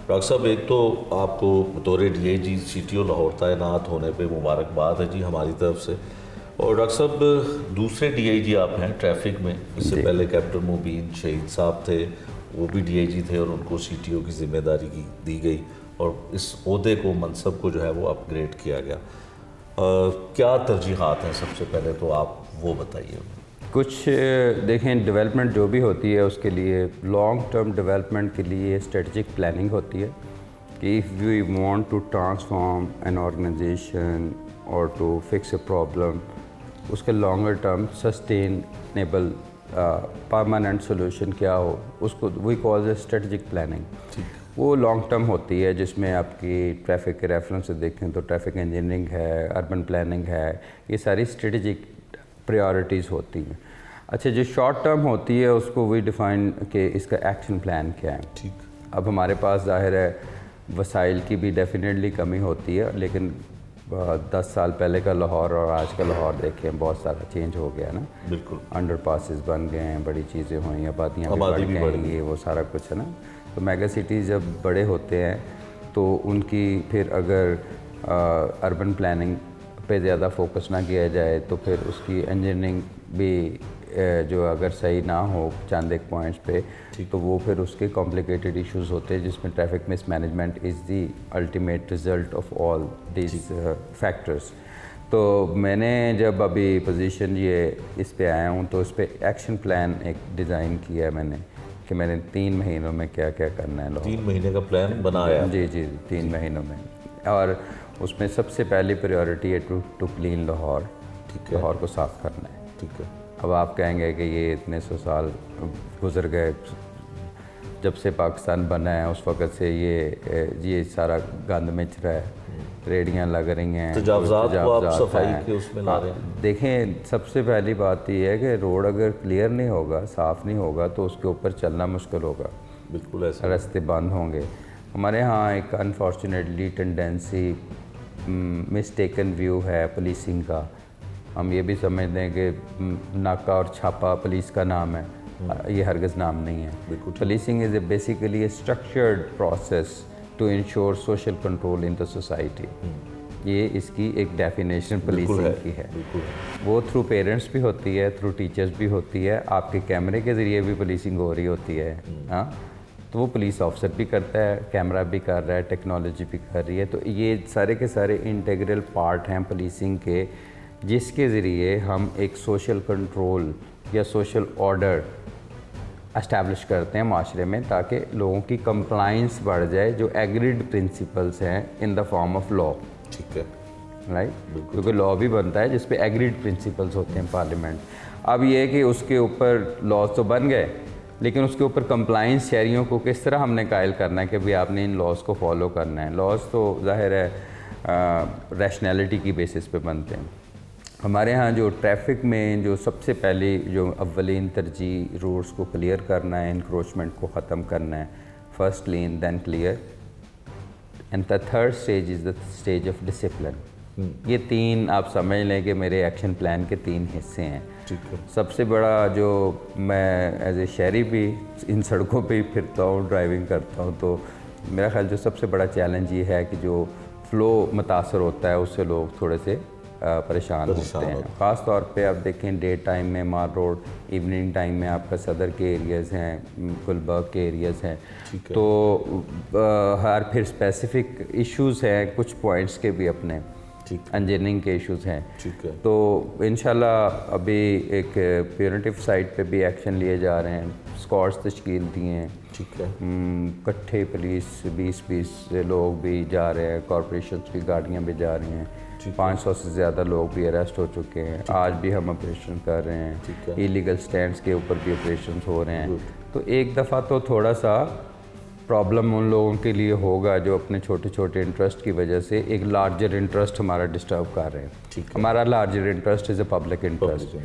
Doctor صاحب ایک تو آپ کو بطور D I G C T O Lahore تعینات ہونے پہ مبارکباد ہے جی ہماری طرف سے. اور ڈاکٹر صاحب دوسرے ڈی آئی جی آپ ہیں ٹریفک میں. اس سے پہلے کیپٹن مبین شہید صاحب تھے, وہ بھی ڈی آئی جی تھے اور ان کو سی ٹی او کی ذمہ داری دی گئی اور اس عہدے کو منصب کو جو ہے وہ اپ گریڈ کیا گیا. کیا ترجیحات ہیں سب سے پہلے تو آپ وہ بتائیے. کچھ دیکھیں ڈیولپمنٹ جو بھی ہوتی ہے اس کے لیے لانگ ٹرم ڈیولپمنٹ کے لیے اسٹریٹجک پلاننگ ہوتی ہے کہ if we want to transform an organization اور ٹو فکس اے پرابلم, اس کے longer term sustainable permanent solution کیا ہو, اس کو وی کال اسٹریٹجک پلاننگ. وہ لانگ ٹرم ہوتی ہے جس میں آپ کی ٹریفک کے ریفرنس سے دیکھیں تو ٹریفک انجینئرنگ ہے, اربن پلاننگ ہے, یہ ساری اسٹریٹجک پریارٹیز ہوتی ہیں. اچھا جو شارٹ ٹرم ہوتی ہے اس کو وی ڈیفائن کہ اس کا ایکشن پلان کیا ہے. ٹھیک. اب ہمارے پاس ظاہر ہے وسائل کی بھی ڈیفینیٹلی کمی ہوتی ہے, لیکن 10 سال پہلے کا لاہور اور آج کا لاہور دیکھیں بہت سارا چینج ہو گیا نا. بالکل. انڈر پاسز بن گئے ہیں, بڑی چیزیں ہوئیں, آبادیاں بھی بڑھ گئی, یہ وہ سارا کچھ ہے نا. تو میگا سٹیز جب بڑے ہوتے ہیں تو ان کی پھر اگر اربن پلاننگ پہ زیادہ فوکس نہ کیا جائے تو پھر اس کی انجینئرنگ بھی جو اگر صحیح نہ ہو چند ایک پوائنٹس پہ تو وہ پھر اس کے کمپلیکیٹڈ ایشوز ہوتے ہیں جس میں traffic miss management is the ultimate result of all these factors. تو میں نے جب ابھی پوزیشن یہ اس پہ آیا ہوں تو اس پہ ایکشن پلان ایک ڈیزائن کیا ہے میں نے کہ میں نے 3 مہینوں میں کیا کیا کرنا ہے. 3 مہینے کا پلان بنایا؟ جی 3 مہینوں میں. اور اس میں سب سے پہلی پریورٹی ہے ٹو کلین لاہور. لاہور کو صاف کرنا ہے. ٹھیک ہے. اب آپ کہیں گے کہ یہ اتنے 100 سال گزر گئے جب سے پاکستان بنا ہے, اس وقت سے یہ سارا گند مچ رہا ہے, ریڑیاں لگ رہی ہیں, تجاوزات کو آپ صفائی کے اس میں لا رہے ہیں. دیکھیں سب سے پہلی بات یہ ہے کہ روڈ اگر کلیئر نہیں ہوگا, صاف نہیں ہوگا تو اس کے اوپر چلنا مشکل ہوگا. بالکل ایسا. راستے بند ہوں گے. ہمارے ہاں ایک انفارچونیٹلی ٹینڈنسی مسٹیکن ویو ہے پولیسنگ کا. ہم یہ بھی سمجھتے ہیں کہ ناکہ اور چھاپا پولیس کا نام ہے, یہ ہرگز نام نہیں ہے. Policing is a basically a structured process to ensure social control in the society. یہ اس کی ایک ڈیفینیشن پولیسنگ کی ہے. وہ تھرو پیرنٹس بھی ہوتی ہے, تھرو ٹیچرز بھی ہوتی ہے, آپ کے کیمرے کے ذریعے بھی پولیسنگ ہو رہی ہوتی ہے. ہاں تو وہ پولیس آفیسر بھی کرتا ہے, کیمرہ بھی کر رہا ہے, ٹیکنالوجی بھی کر رہی ہے. تو یہ سارے کے سارے انٹیگرل پارٹ ہیں پولیسنگ کے, جس کے ذریعے ہم ایک سوشل کنٹرول یا سوشل آرڈر اسٹیبلش کرتے ہیں معاشرے میں تاکہ لوگوں کی کمپلائنس بڑھ جائے جو ایگریڈ پرنسپلس ہیں ان دا فارم آف لا. ٹھیک ہے. رائٹ. کیونکہ لا بھی بنتا ہے جس پہ ایگریڈ پرنسپلس ہوتے ہیں پارلیمنٹ. اب یہ ہے کہ اس کے اوپر لاز تو بن گئے لیکن اس کے اوپر کمپلائنس شہریوں کو کس طرح ہم نے قائل کرنا ہے کہ بھئی آپ نے ان لاز کو فالو کرنا ہے. لاز تو ظاہر ہے ریشنلٹی کی بیسس پہ بنتے ہیں. ہمارے ہاں جو ٹریفک میں جو سب سے پہلی جو اولین ترجیح روڈس کو کلیئر کرنا ہے, انکروچمنٹ کو ختم کرنا ہے, فرسٹ لین دین clear, and the third stage is the stage of discipline. یہ 3 آپ سمجھ لیں کہ میرے ایکشن پلان کے 3 حصے ہیں. سب سے بڑا جو میں ایز اے شہری بھی ان سڑکوں پہ ہی پھرتا ہوں, ڈرائیونگ کرتا ہوں, تو میرا خیال جو سب سے بڑا چیلنج یہ ہے کہ جو فلو متاثر ہوتا ہے اس سے لوگ تھوڑے سے پریشان ہوتے ہیں. خاص طور پہ آپ دیکھیں ڈے ٹائم میں مار روڈ, ایوننگ ٹائم میں آپ کا صدر کے ایریاز ہیں, گلبرگ کے ایریاز ہیں. تو ہر پھر اسپیسیفک ایشوز ہیں, کچھ پوائنٹس کے بھی اپنے انجینئرنگ کے ایشوز ہیں. تو انشاءاللہ ابھی ایک پیورٹیو سائٹ پہ بھی ایکشن لیے جا رہے ہیں, اسکواڈس تشکیل دیے ہیں. کٹھے پولیس 20 لوگ بھی جا رہے ہیں, کارپوریشنس کی گاڑیاں بھی جا رہی ہیں. 500 سے زیادہ لوگ بھی اریسٹ ہو چکے ہیں. آج بھی ہم آپریشن کر رہے ہیں. ایلیگل سٹینڈس کے اوپر بھی آپریشنز ہو رہے ہیں. تو ایک دفعہ تو تھوڑا سا پرابلم ان لوگوں کے لیے ہوگا جو اپنے چھوٹے چھوٹے انٹرسٹ کی وجہ سے ایک لارجر انٹرسٹ ہمارا ڈسٹرب کر رہے ہیں. ہمارا larger interest is a public interest.